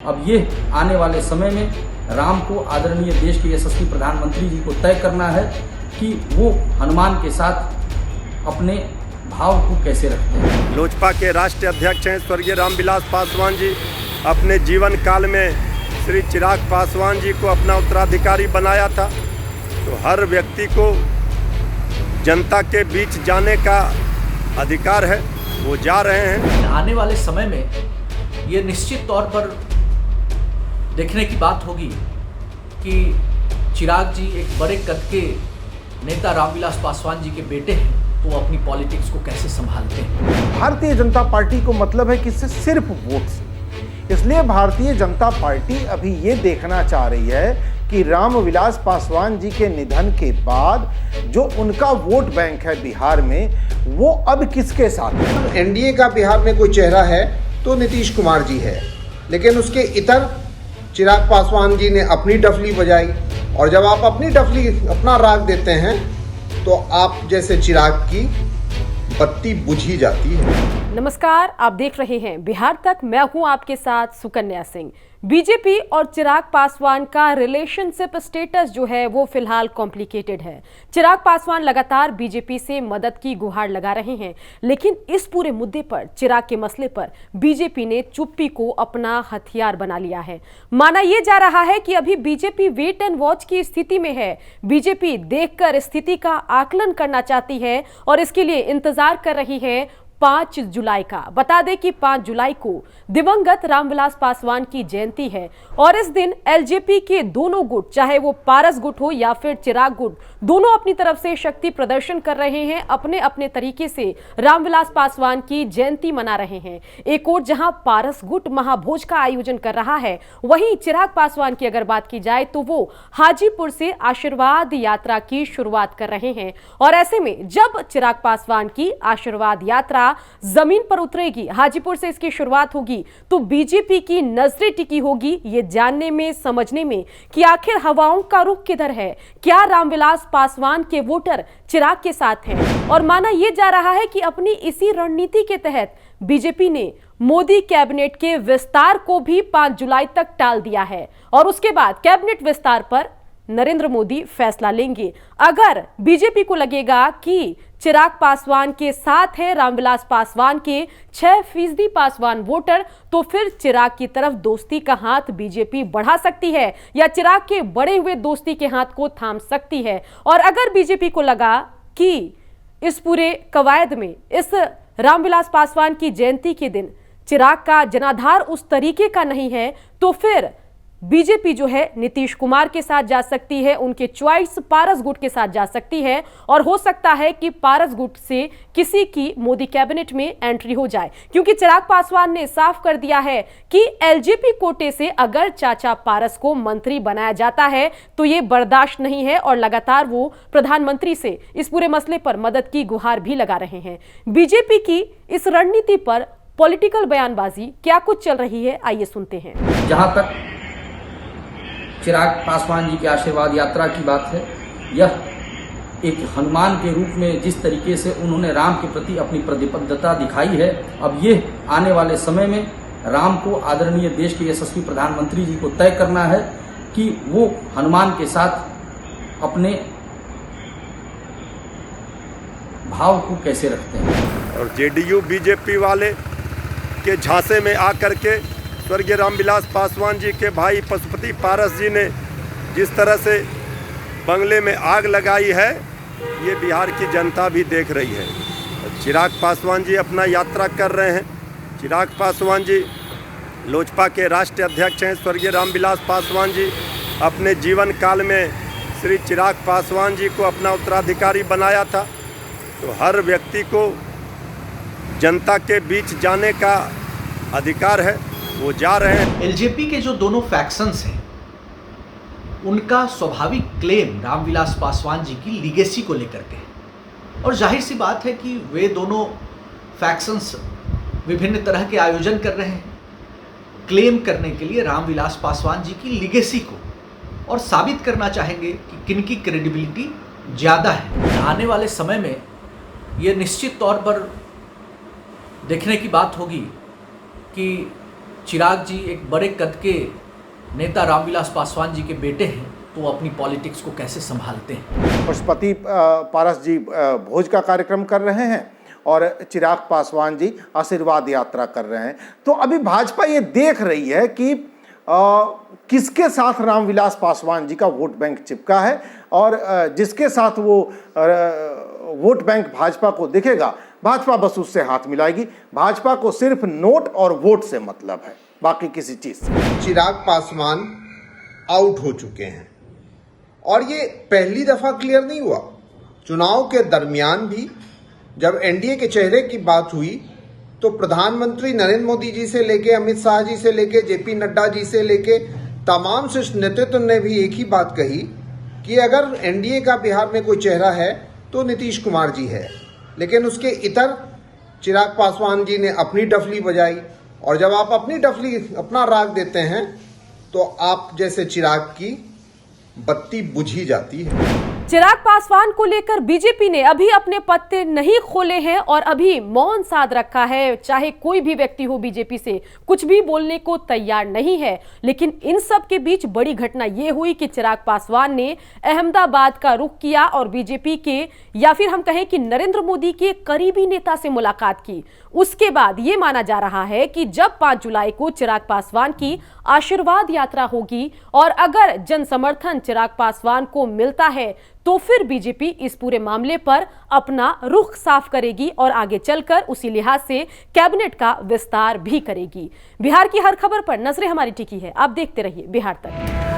अब ये आने वाले समय में राम को आदरणीय देश के यशस्वी प्रधानमंत्री जी को तय करना है कि वो हनुमान के साथ अपने भाव को कैसे रखते हैं। लोजपा के राष्ट्रीय अध्यक्ष हैं स्वर्गीय रामविलास पासवान जी। अपने जीवन काल में श्री चिराग पासवान जी को अपना उत्तराधिकारी बनाया था। तो हर व्यक्ति को जनता के बीच जाने का अधिकार है, वो जा रहे हैं। आने वाले समय में ये निश्चित तौर पर देखने की बात होगी कि चिराग जी एक बड़े कद के नेता रामविलास पासवान जी के बेटे हैं, तो वो अपनी पॉलिटिक्स को कैसे संभालते हैं। भारतीय जनता पार्टी को मतलब है कि इससे सिर्फ वोट से, इसलिए भारतीय जनता पार्टी अभी ये देखना चाह रही है कि रामविलास पासवान जी के निधन के बाद जो उनका वोट बैंक है बिहार में, वो अब किसके साथ है। एनडीए का बिहार में कोई चेहरा है तो नीतीश कुमार जी है, लेकिन उसके इतर चिराग पासवान जी ने अपनी डफली बजाई, और जब आप अपनी डफली अपना राग देते हैं तो आप जैसे चिराग की बत्ती बुझी जाती है। नमस्कार, आप देख रहे हैं बिहार तक। मैं हूं आपके साथ सुकन्या सिंह। बीजेपी और चिराग पासवान का रिलेशनशिप स्टेटस जो है वो फिलहाल कॉम्प्लिकेटेड है। चिराग पासवान लगातार बीजेपी से मदद की गुहार लगा रहे हैं, लेकिन इस पूरे मुद्दे पर, चिराग के मसले पर बीजेपी ने चुप्पी को अपना हथियार बना लिया है। माना यह जा रहा है कि अभी बीजेपी वेट एंड वॉच की स्थिति में है। बीजेपी देखकर स्थिति का आकलन करना चाहती है और इसके लिए इंतजार कर रही है 5 जुलाई का। बता दें कि 5 जुलाई को दिवंगत रामविलास पासवान की जयंती है और इस दिन एलजेपी के दोनों गुट, चाहे वो पारस गुट हो या फिर चिराग गुट, दोनों अपनी तरफ से शक्ति प्रदर्शन कर रहे हैं, अपने अपने तरीके से रामविलास पासवान की जयंती मना रहे हैं। एक और जहां पारस गुट महाभोज का आयोजन कर रहा है, वहीं चिराग पासवान की अगर बात की जाए तो वो हाजीपुर से आशीर्वाद यात्रा की शुरुआत कर रहे हैं। और ऐसे में जब चिराग पासवान की आशीर्वाद यात्रा जमीन पर उतरेगी, हाजीपुर से इसकी शुरुआत होगी, तो बीजेपी की नजरें टिकी होगी ये जानने में, समझने में कि आखिर हवाओं का रुख किधर है। क्या रामविलास पासवान के वोटर चिराग के साथ हैं? और माना यह जा रहा है कि अपनी इसी रणनीति के तहत बीजेपी ने मोदी कैबिनेट के विस्तार को भी 5 जुलाई तक टाल दिया है और उसके बाद कैबिनेट विस्तार पर नरेंद्र मोदी फैसला लेंगे। अगर बीजेपी को लगेगा कि चिराग पासवान के साथ है रामविलास पासवान के 6% पासवान वोटर, तो फिर चिराग की तरफ दोस्ती का हाथ बीजेपी बढ़ा सकती है या चिराग के बढ़े हुए दोस्ती के हाथ को थाम सकती है। और अगर बीजेपी को लगा कि इस पूरे कवायद में, इस रामविलास पासवान की जयंती के दिन चिराग का जनाधार उस तरीके का नहीं है, तो फिर बीजेपी जो है नीतीश कुमार के साथ जा सकती है, उनके चॉइस पारस गुट के साथ जा सकती है और हो सकता है कि पारस गुट से किसी की मोदी कैबिनेट में एंट्री हो जाए, क्योंकि चिराग पासवान ने साफ कर दिया है कि एलजेपी कोटे से अगर चाचा पारस को मंत्री बनाया जाता है तो ये बर्दाश्त नहीं है और लगातार वो प्रधानमंत्री से इस पूरे मसले पर मदद की गुहार भी लगा रहे हैं। बीजेपी की इस रणनीति पर पॉलिटिकल बयानबाजी क्या कुछ चल रही है, आइए सुनते हैं। जहां तक चिराग पासवान जी की आशीर्वाद यात्रा की बात है, यह एक हनुमान के रूप में जिस तरीके से उन्होंने राम के प्रति अपनी प्रतिबद्धता दिखाई है, अब ये आने वाले समय में राम को आदरणीय देश के यशस्वी प्रधानमंत्री जी को तय करना है कि वो हनुमान के साथ अपने भाव को कैसे रखते हैं। और जेडीयू बीजेपी वाले के झांसे में आकर के स्वर्गीय रामविलास पासवान जी के भाई पशुपति पारस जी ने जिस तरह से बंगले में आग लगाई है, ये बिहार की जनता भी देख रही है। चिराग पासवान जी अपना यात्रा कर रहे हैं। चिराग पासवान जी लोजपा के राष्ट्रीय अध्यक्ष हैं स्वर्गीय रामविलास पासवान जी। अपने जीवन काल में श्री चिराग पासवान जी को अपना उत्तराधिकारी बनाया था। तो हर व्यक्ति को जनता के बीच जाने का अधिकार है, वो जा रहे हैं। एलजेपी के जो दोनों फैक्शंस हैं, उनका स्वाभाविक क्लेम रामविलास पासवान जी की लीगेसी को लेकर के है और जाहिर सी बात है कि वे दोनों फैक्शंस विभिन्न तरह के आयोजन कर रहे हैं क्लेम करने के लिए रामविलास पासवान जी की लीगेसी को, और साबित करना चाहेंगे कि किनकी क्रेडिबिलिटी ज़्यादा है। आने वाले समय में ये निश्चित तौर पर देखने की बात होगी कि चिराग जी एक बड़े कद के नेता रामविलास पासवान जी के बेटे हैं, तो वो अपनी पॉलिटिक्स को कैसे संभालते हैं? पशुपति पारस जी भोज का कार्यक्रम कर रहे हैं और चिराग पासवान जी आशीर्वाद यात्रा कर रहे हैं। तो अभी भाजपा ये देख रही है कि किसके साथ रामविलास पासवान जी का वोट बैंक चिपका है और जिसके साथ वो वोट बैंक भाजपा को दिखेगा, भाजपा बस उससे हाथ मिलाएगी। भाजपा को सिर्फ नोट और वोट से मतलब है, बाकी किसी चीज से। चिराग पासवान आउट हो चुके हैं और ये पहली दफा क्लियर नहीं हुआ। चुनाव के दरमियान भी जब एनडीए के चेहरे की बात हुई तो प्रधानमंत्री नरेंद्र मोदी जी से लेके अमित शाह जी से लेके जेपी नड्डा जी से लेके तमाम शीर्ष नेतृत्व ने भी एक ही बात कही कि अगर एनडीए का बिहार में कोई चेहरा है तो नीतीश कुमार जी है। लेकिन उसके इतर चिराग पासवान जी ने अपनी डफली बजाई और जब आप अपनी डफली अपना राग देते हैं तो आप जैसे चिराग की बत्ती बुझी जाती है। चिराग पासवान को लेकर बीजेपी ने अभी अपने पत्ते नहीं खोले हैं और अभी मौन साध रखा है। चाहे कोई भी व्यक्ति हो बीजेपी से कुछ भी बोलने को तैयार नहीं है। लेकिन इन सब के बीच बड़ी घटना यह हुई कि चिराग पासवान ने अहमदाबाद का रुख किया और बीजेपी के या फिर हम कहें कि नरेंद्र मोदी के करीबी नेता से मुलाकात की। उसके बाद यह माना जा रहा है कि जब 5 जुलाई को चिराग पासवान की आशीर्वाद यात्रा होगी और अगर जन समर्थन चिराग पासवान को मिलता है तो फिर बीजेपी इस पूरे मामले पर अपना रुख साफ करेगी और आगे चलकर उसी लिहाज से कैबिनेट का विस्तार भी करेगी। बिहार की हर खबर पर नजरें हमारी टिकी है। आप देखते रहिए बिहार तक।